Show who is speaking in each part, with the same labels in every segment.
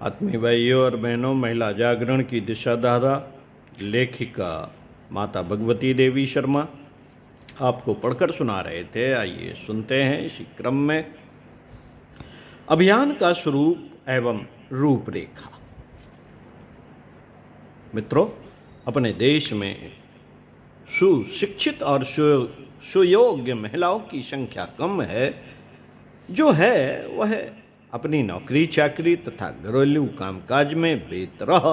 Speaker 1: आत्मीय भाइयों और बहनों, महिला जागरण की दिशाधारा लेखिका माता भगवती देवी शर्मा आपको पढ़कर सुना रहे थे। आइए सुनते हैं इसी क्रम में अभियान का स्वरूप एवं रूपरेखा। मित्रों, अपने देश में सुशिक्षित और सुयोग्य महिलाओं की संख्या कम है। जो है वह अपनी नौकरी चाकरी तथा घरेलू कामकाज में बेतरह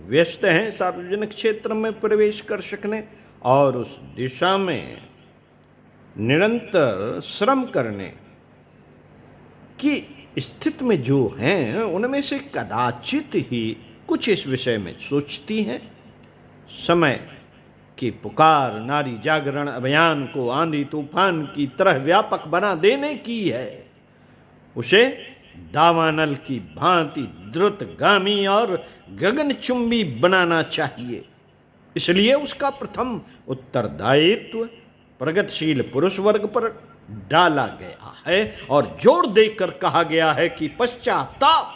Speaker 1: व्यस्त हैं सार्वजनिक क्षेत्र में प्रवेश कर सकने और उस दिशा में निरंतर श्रम करने की स्थिति में जो हैं, उनमें से कदाचित ही कुछ इस विषय में सोचती हैं। समय की पुकार नारी जागरण अभियान को आंधी तूफान की तरह व्यापक बना देने की है। उसे दावानल की भांति द्रुतगामी और गगनचुंबी बनाना चाहिए। इसलिए उसका प्रथम उत्तरदायित्व प्रगतिशील पुरुष वर्ग पर डाला गया है और जोर देकर कहा गया है कि पश्चाताप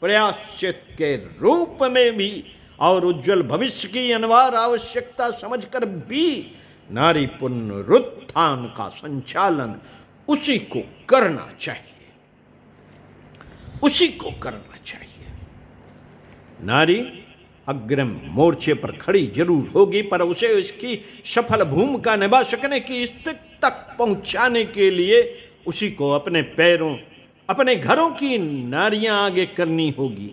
Speaker 1: प्रायश्चित के रूप में भी और उज्जवल भविष्य की अनिवार्य आवश्यकता समझकर भी नारी पुनरुत्थान का संचालन उसी को करना चाहिए। उसी को करना चाहिए। नारी अग्रिम मोर्चे पर खड़ी जरूर होगी, पर उसे इसकी सफल भूमिका निभा सकने की स्थिति तक पहुंचाने के लिए उसी को अपने पैरों, अपने घरों की नारियां आगे करनी होगी।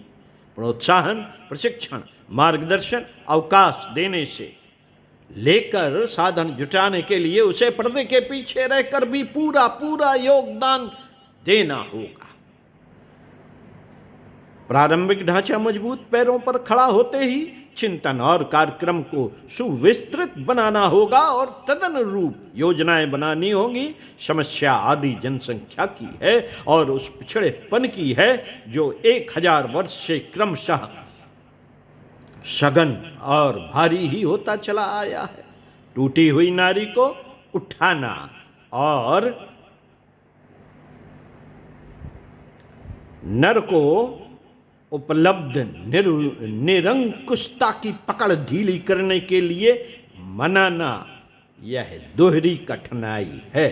Speaker 1: प्रोत्साहन, प्रशिक्षण, मार्गदर्शन, अवकाश देने से लेकर साधन जुटाने के लिए उसे पर्दे के पीछे रहकर भी पूरा योगदान देना होगा। प्रारंभिक ढांचा मजबूत पैरों पर खड़ा होते ही चिंतन और कार्यक्रम को सुविस्तृत बनाना होगा और तदनुरूप योजनाएं बनानी होगी। समस्या आदि जनसंख्या की है और उस पिछड़ेपन की है जो 1000 वर्ष से क्रमशः सघन और भारी ही होता चला आया है। टूटी हुई नारी को उठाना और नर को उपलब्ध निरंकुशता की पकड़ ढीली करने के लिए मनाना, यह दोहरी कठिनाई है।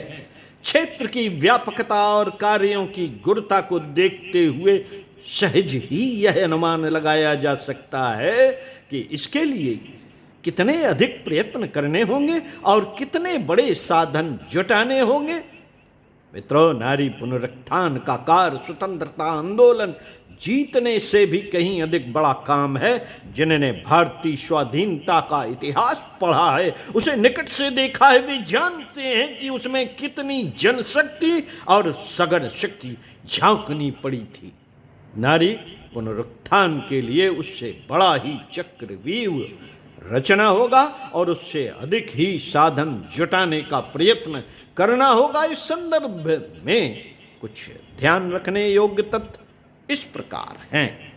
Speaker 1: क्षेत्र की व्यापकता और कार्यों की गुणता को देखते हुए सहज ही यह अनुमान लगाया जा सकता है कि इसके लिए कितने अधिक प्रयत्न करने होंगे और कितने बड़े साधन जुटाने होंगे। मित्रों, नारी पुनरुत्थान का कार्य स्वतंत्रता आंदोलन जीतने से भी कहीं अधिक बड़ा काम है। जिन्होंने भारतीय स्वाधीनता का इतिहास पढ़ा है, उसे निकट से देखा है, वे जानते हैं कि उसमें कितनी जनशक्ति और सघन शक्ति झांकनी पड़ी थी। नारी पुनरुत्थान के लिए उससे बड़ा ही चक्रव्यूह रचना होगा और उससे अधिक ही साधन जुटाने का प्रयत्न करना होगा। इस संदर्भ में कुछ ध्यान रखने योग्य तथ्य इस प्रकार हैं।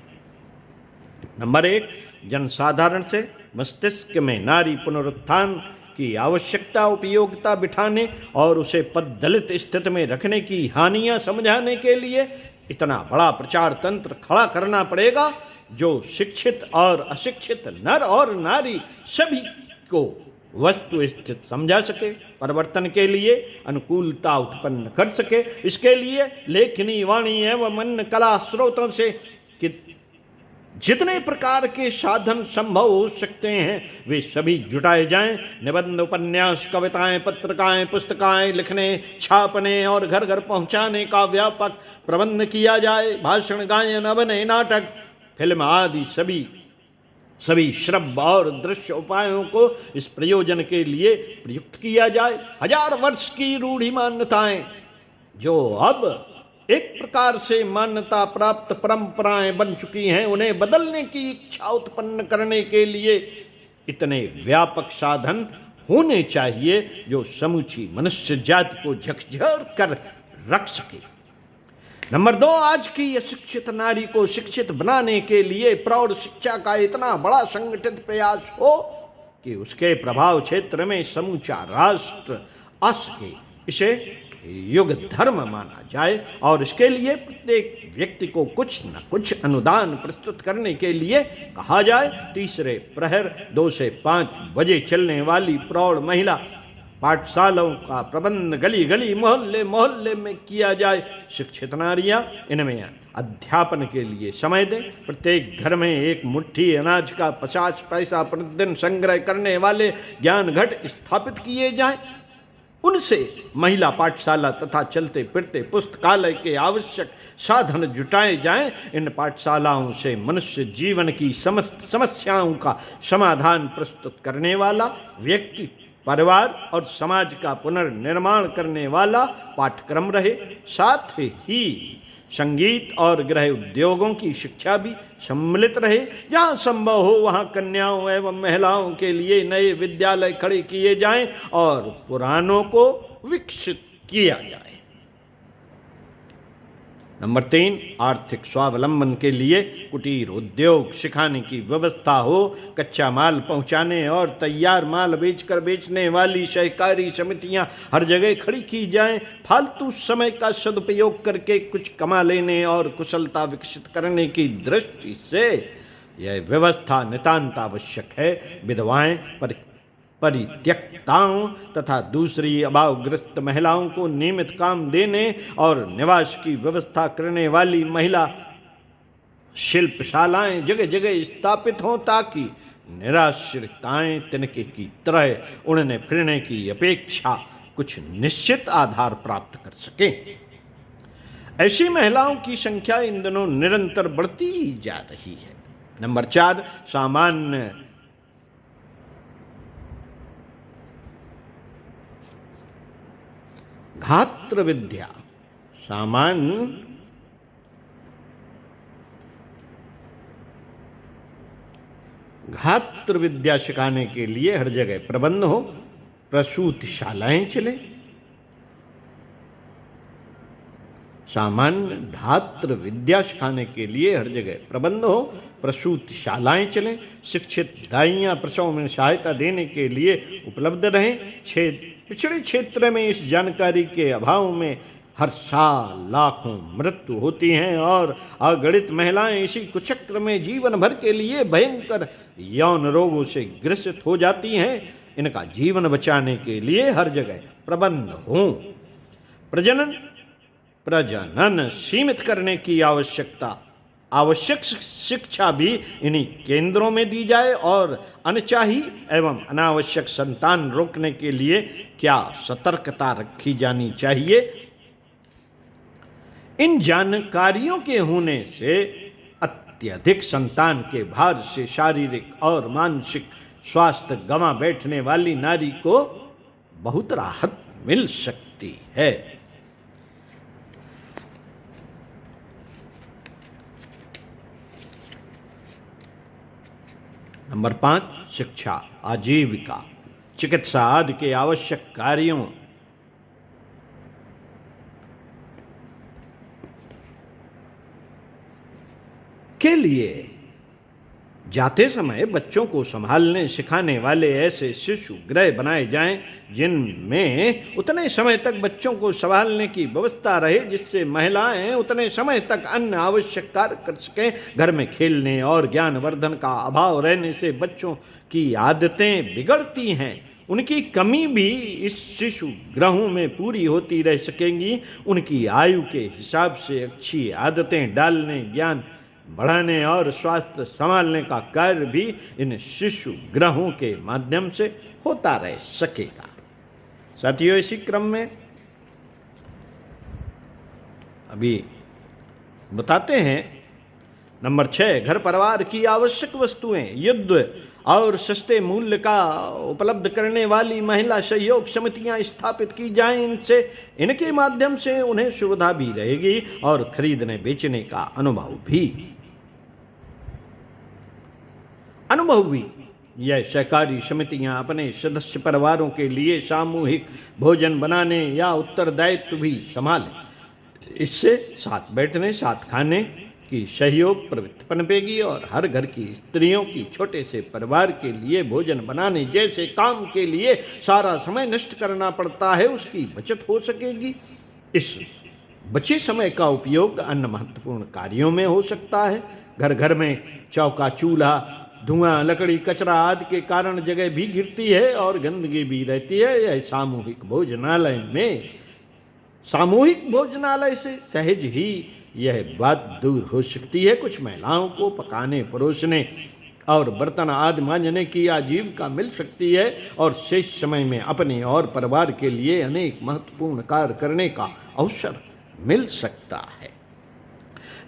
Speaker 1: नंबर 1, जनसाधारण से मस्तिष्क में नारी पुनरुत्थान की आवश्यकता उपयोगिता बिठाने और उसे पददलित स्थिति में रखने की हानियां समझाने के लिए इतना बड़ा प्रचार तंत्र खड़ा करना पड़ेगा जो शिक्षित और अशिक्षित नर और नारी सभी को वस्तु स्थित समझा सके, परिवर्तन के लिए अनुकूलता उत्पन्न कर सके। इसके लिए लेखनी, वाणी एवं अन्य कला स्रोतों से जितने प्रकार के साधन संभव हो सकते हैं वे सभी जुटाए जाएं। निबंध, उपन्यास, कविताएं, पत्रिकाएं, पुस्तकाएं लिखने, छापने और घर घर पहुंचाने का व्यापक प्रबंध किया जाए। भाषण, गायन, अभिनय, नाटक, फिल्म आदि सभी श्रव्य और दृश्य उपायों को इस प्रयोजन के लिए प्रयुक्त किया जाए। 1000 वर्ष की रूढ़ी मान्यताएं जो अब एक प्रकार से मान्यता प्राप्त परंपराएं बन चुकी हैं, उन्हें बदलने की इच्छा उत्पन्न करने के लिए इतने व्यापक साधन होने चाहिए जो समूची मनुष्य जाति को झकझोर कर रख सके। नंबर 2, आज की अशिक्षित नारी को शिक्षित बनाने के लिए प्रौढ़ शिक्षा का इतना बड़ा संगठित प्रयास हो कि उसके प्रभाव क्षेत्र में समूचा राष्ट्र आ सके। इसे युग धर्म माना जाए और इसके लिए प्रत्येक व्यक्ति को कुछ न कुछ अनुदान प्रस्तुत करने के लिए कहा जाए। तीसरे प्रहर 2 से 5 बजे चलने वाली प्रौढ़ महिला पाठशालाओं का प्रबंध गली गली मोहल्ले मोहल्ले में किया जाए। शिक्षित नारियां इनमें अध्यापन के लिए समय दें। प्रत्येक घर में एक मुट्ठी अनाज का 50 पैसा प्रतिदिन संग्रह करने वाले ज्ञान घट स्थापित किए जाएं। उनसे महिला पाठशाला तथा चलते फिरते पुस्तकालय के आवश्यक साधन जुटाए जाएं। इन पाठशालाओं से मनुष्य जीवन की समस्त समस्याओं का समाधान प्रस्तुत करने वाला व्यक्ति, परिवार और समाज का पुनर्निर्माण करने वाला पाठ्यक्रम रहे। साथ ही संगीत और गृह उद्योगों की शिक्षा भी सम्मिलित रहे। जहाँ संभव हो वहाँ कन्याओं एवं महिलाओं के लिए नए विद्यालय खड़े किए जाएं और पुरानों को विकसित किया जाए। नंबर 3, आर्थिक स्वावलंबन के लिए कुटीर उद्योग सिखाने की व्यवस्था हो। कच्चा माल पहुंचाने और तैयार माल बेचने वाली सहकारी समितियां हर जगह खड़ी की जाएं। फालतू समय का सदुपयोग करके कुछ कमा लेने और कुशलता विकसित करने की दृष्टि से यह व्यवस्था नितांत आवश्यक है। विधवाएं, परित्यक्ताओं तथा दूसरी अभावग्रस्त महिलाओं को नियमित काम देने और निवास की व्यवस्था करने वाली महिला शिल्पशालाएं जगह जगह स्थापित हों ताकि निराश्रिताएं तिनके की तरह उड़ने फिरने की अपेक्षा कुछ निश्चित आधार प्राप्त कर सकें। ऐसी महिलाओं की संख्या इन दिनों निरंतर बढ़ती ही जा रही है। नंबर 4, सामान्य घात्र विद्या। सामान्य घात्र विद्या सिखाने के लिए हर जगह प्रबंध हो। प्रसूतिशालाएं चलें। सामान्य धात्र विद्या सिखाने के लिए हर जगह प्रबंध हो। प्रसूतिशालाएं चलें। शिक्षित दाइयां प्रसव में सहायता देने के लिए उपलब्ध रहें। पिछड़े क्षेत्र में इस जानकारी के अभाव में हर साल लाखों मृत्यु होती हैं और अगणित महिलाएं इसी कुचक्र में जीवन भर के लिए भयंकर यौन रोगों से ग्रसित हो जाती हैं। इनका जीवन बचाने के लिए हर जगह प्रबंध हों। प्रजनन सीमित करने की आवश्यक शिक्षा भी इन्हीं केंद्रों में दी जाए और अनचाही एवं अनावश्यक संतान रोकने के लिए क्या सतर्कता रखी जानी चाहिए। इन जानकारियों के होने से अत्यधिक संतान के भार से शारीरिक और मानसिक स्वास्थ्य गंवा बैठने वाली नारी को बहुत राहत मिल सकती है। नंबर 5, शिक्षा, आजीविका, चिकित्सा आदि के आवश्यक कार्यों के लिए जाते समय बच्चों को संभालने सिखाने वाले ऐसे शिशु गृह बनाए जाएं जिनमें उतने समय तक बच्चों को संभालने की व्यवस्था रहे जिससे महिलाएं उतने समय तक अन्य आवश्यक कार्य कर सकें। घर में खेलने और ज्ञानवर्धन का अभाव रहने से बच्चों की आदतें बिगड़ती हैं। उनकी कमी भी इस शिशु गृहों में पूरी होती रह सकेंगी। उनकी आयु के हिसाब से अच्छी आदतें डालने, ज्ञान बढ़ाने और स्वास्थ्य संभालने का कार्य भी इन शिशु गृहों के माध्यम से होता रह सकेगा। साथियों, इसी क्रम में अभी बताते हैं नंबर 6, घर परिवार की आवश्यक वस्तुएं युद्ध और सस्ते मूल्य का उपलब्ध करने वाली महिला सहयोग समितियां स्थापित की जाएं। इनके माध्यम से उन्हें सुविधा भी रहेगी और खरीदने बेचने का अनुभव भी यह सहकारी समितियां अपने सदस्य परिवारों के लिए सामूहिक भोजन बनाने या उत्तरदायित्व भी संभालें। इससे साथ बैठने, साथ खाने की सहयोग प्रवृत्ति पनपेगी और हर घर की स्त्रियों की छोटे से परिवार के लिए भोजन बनाने जैसे काम के लिए सारा समय नष्ट करना पड़ता है, उसकी बचत हो सकेगी। इस बचे समय का उपयोग अन्य महत्वपूर्ण कार्यों में हो सकता है। घर घर में चौका, चूल्हा, धुआं, लकड़ी, कचरा आदि के कारण जगह भी गिरती है और गंदगी भी रहती है। यह सामूहिक भोजनालय से सहज ही यह बात दूर हो सकती है। कुछ महिलाओं को पकाने, परोसने और बर्तन आदि मांजने की आजीविका मिल सकती है और शेष समय में अपने और परिवार के लिए अनेक महत्वपूर्ण कार्य करने का अवसर मिल सकता है।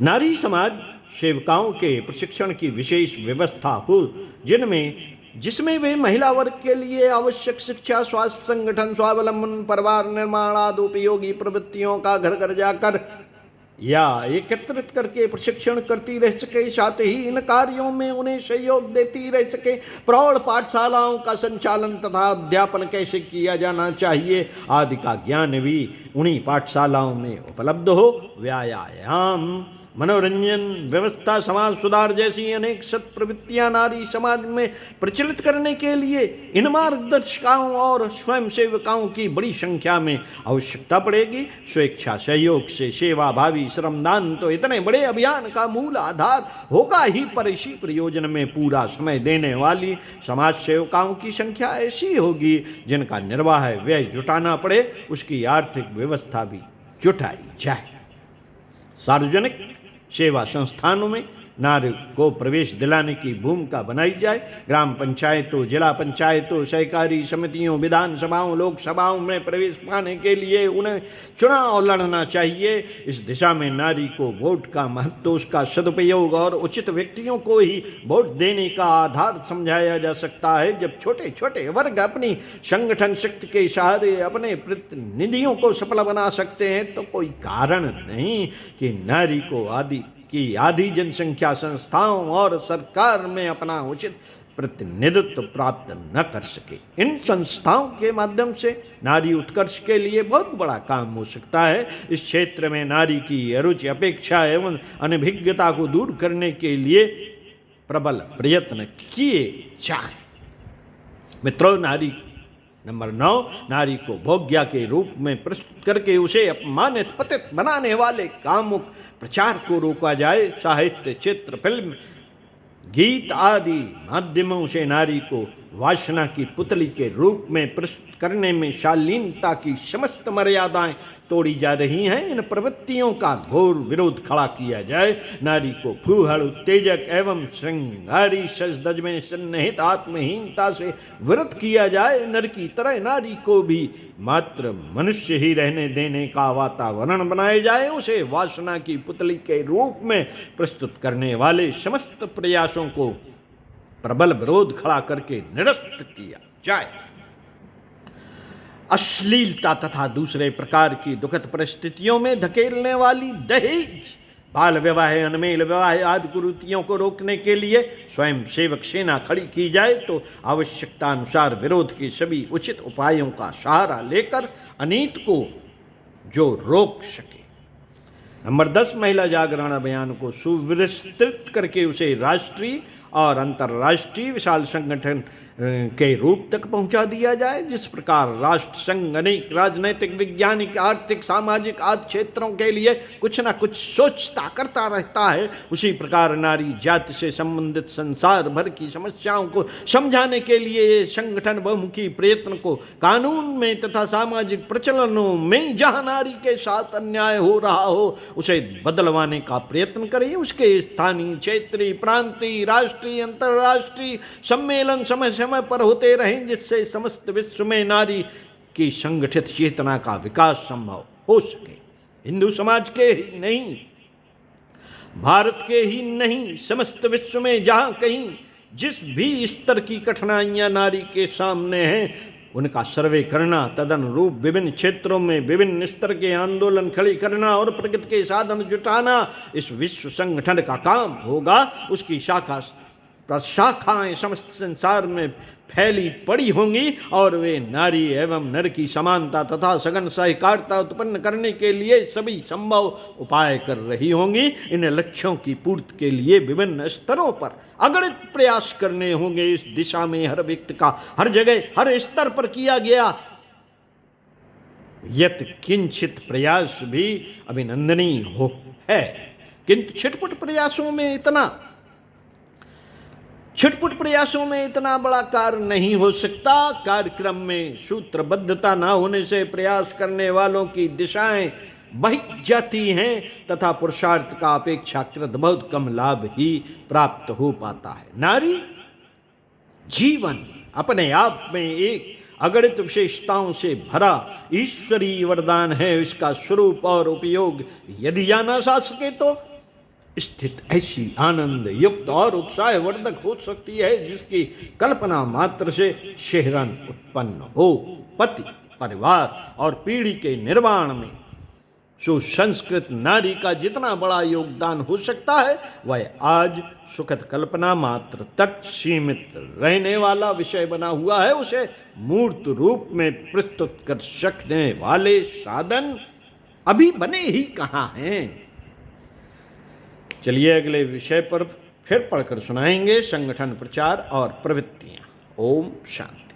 Speaker 1: नारी समाज सेविकाओं के प्रशिक्षण की विशेष व्यवस्था हो, जिसमें वे महिला वर्ग के लिए आवश्यक शिक्षा, स्वास्थ्य, संगठन, स्वावलंबन, परिवार निर्माण आदि उपयोगी प्रवृत्तियों का घर घर जाकर या एकत्रित करके प्रशिक्षण करती रह सके, साथ ही इन कार्यों में उन्हें सहयोग देती रह सके। प्रौढ़ पाठशालाओं का संचालन तथा अध्यापन कैसे किया जाना चाहिए आदि का ज्ञान भी उन्हीं पाठशालाओं में उपलब्ध हो। व्यायाम, मनोरंजन, व्यवस्था, समाज सुधार जैसी अनेक सत प्रवृत्तियां नारी समाज में प्रचलित करने के लिए इन मार्गदर्शिकाओं और स्वयं सेविकाओं की बड़ी संख्या में आवश्यकता पड़ेगी। स्वेच्छा सहयोग से सेवाभावी श्रमदान तो इतने बड़े अभियान का मूल आधार होगा ही, पर इसी प्रयोजन में पूरा समय देने वाली समाज सेविकाओं की संख्या ऐसी होगी जिनका निर्वाह व्यय जुटाना पड़े, उसकी आर्थिक व्यवस्था भी जुटाई जाए। सार्वजनिक सेवा संस्थानों में नारी को प्रवेश दिलाने की भूमिका बनाई जाए। ग्राम पंचायतों, जिला पंचायतों, सहकारी समितियों, विधानसभाओं, लोकसभाओं में प्रवेश पाने के लिए उन्हें चुनाव लड़ना चाहिए। इस दिशा में नारी को वोट का महत्व, उसका सदुपयोग और उचित व्यक्तियों को ही वोट देने का आधार समझाया जा सकता है। जब छोटे छोटे वर्ग अपनी संगठन शक्ति के सहारे अपने प्रतिनिधियों को सफल बना सकते हैं तो कोई कारण नहीं कि नारी को आधी जनसंख्या संस्थाओं और सरकार में अपना उचित प्रतिनिधित्व प्राप्त न कर सके। इन संस्थाओं के माध्यम से नारी उत्कर्ष के लिए बहुत बड़ा काम हो सकता है। इस क्षेत्र में नारी की अरुचि, अपेक्षा एवं अनभिज्ञता को दूर करने के लिए प्रबल प्रयत्न किए जाए। मित्रों, नंबर 9, नारी को भोग्या के रूप में प्रस्तुत करके उसे अपमानित, पतित बनाने वाले कामुक प्रचार को रोका जाए। साहित्य, चित्र, फिल्म, गीत आदि माध्यमों से नारी को वासना की पुतली के रूप में प्रस्तुत करने में शालीनता की समस्त मर्यादाएं तोड़ी जा रही हैं। इन प्रवृत्तियों का घोर विरोध खड़ा किया जाए। नारी को फूहड़, उत्तेजक एवं श्रृंगारी सजधज में सन्निहित आत्महीनता से विरत किया जाए। नर की तरह नारी को भी मात्र मनुष्य ही रहने देने का वातावरण बनाया जाए। उसे वासना की पुतली के रूप में प्रस्तुत करने वाले समस्त प्रयासों को प्रबल विरोध खड़ा करके निरस्त किया जाए। अश्लीलता तथा दूसरे प्रकार की दुखद परिस्थितियों में धकेलने वाली दहेज, बाल विवाह, अनमेल विवाह आदि कुरीतियों को रोकने के लिए स्वयं सेवक सेना खड़ी की जाए तो आवश्यकता अनुसार विरोध के सभी उचित उपायों का सहारा लेकर अनीत को जो रोक सके। नंबर 10, महिला जागरण अभियान को सुविस्तृत करके उसे राष्ट्रीय और अंतर्राष्ट्रीय विशाल संगठन के रूप तक पहुंचा दिया जाए। जिस प्रकार राष्ट्र संघ अनेक राजनैतिक, वैज्ञानिक, आर्थिक, सामाजिक आदि क्षेत्रों के लिए कुछ न कुछ सोचता करता रहता है, उसी प्रकार नारी जाति से संबंधित संसार भर की समस्याओं को समझाने के लिए ये संगठन बहुमुखी प्रयत्न को कानून में तथा सामाजिक प्रचलनों में जहां नारी के साथ अन्याय हो रहा हो उसे बदलवाने का प्रयत्न करे। उसके स्थानीय, क्षेत्रीय, प्रांतीय, राष्ट्रीय, अंतर्राष्ट्रीय सम्मेलन समय समय पर होते रहें, जिससे समस्त विश्व में नारी की संगठित चेतना का विकास संभव हो सके। हिंदू समाज के ही नहीं, भारत के ही नहीं, समस्त विश्व में जहां कहीं जिस भी स्तर की कठिनाइयां नारी के सामने हैं उनका सर्वे करना, तदनुरूप विभिन्न क्षेत्रों में विभिन्न स्तर के आंदोलन खड़े करना और प्रगति के साधन जुटाना इस विश्व संगठन का काम होगा। उसकी शाखा प्रशाखाएं समस्त संसार में फैली पड़ी होंगी और वे नारी एवं नर की समानता तथा सघन सहकारिता उत्पन्न करने के लिए सभी संभव उपाय कर रही होंगी। इन लक्ष्यों की पूर्ति के लिए विभिन्न स्तरों पर अगणित प्रयास करने होंगे। इस दिशा में हर व्यक्ति का हर जगह हर स्तर पर किया गया यत किंचित प्रयास भी अभिनंदनीय हो है, किंतु छिटपुट प्रयासों में इतना बड़ा कार्य नहीं हो सकता। कार्यक्रम में सूत्रबद्धता न होने से प्रयास करने वालों की दिशाएं बहिक जाती हैं तथा पुरुषार्थ का अपेक्षाकृत बहुत कम लाभ ही प्राप्त हो पाता है। नारी जीवन अपने आप में एक अगणित विशेषताओं से भरा ईश्वरीय वरदान है। इसका स्वरूप और उपयोग यदि जाना जा सके तो स्थित ऐसी आनंद युक्त और उत्साहवर्धक हो सकती है जिसकी कल्पना मात्र से शिहरण उत्पन्न हो। पति, परिवार और पीढ़ी के निर्माण में सुसंस्कृत नारी का जितना बड़ा योगदान हो सकता है वह आज सुखद कल्पना मात्र तक सीमित रहने वाला विषय बना हुआ है। उसे मूर्त रूप में प्रस्तुत कर सकने वाले साधन अभी बने ही कहाँ हैं। चलिए अगले विषय पर फिर पढ़कर सुनाएंगे संगठन प्रचार और प्रवृत्तियां। ओम शांति।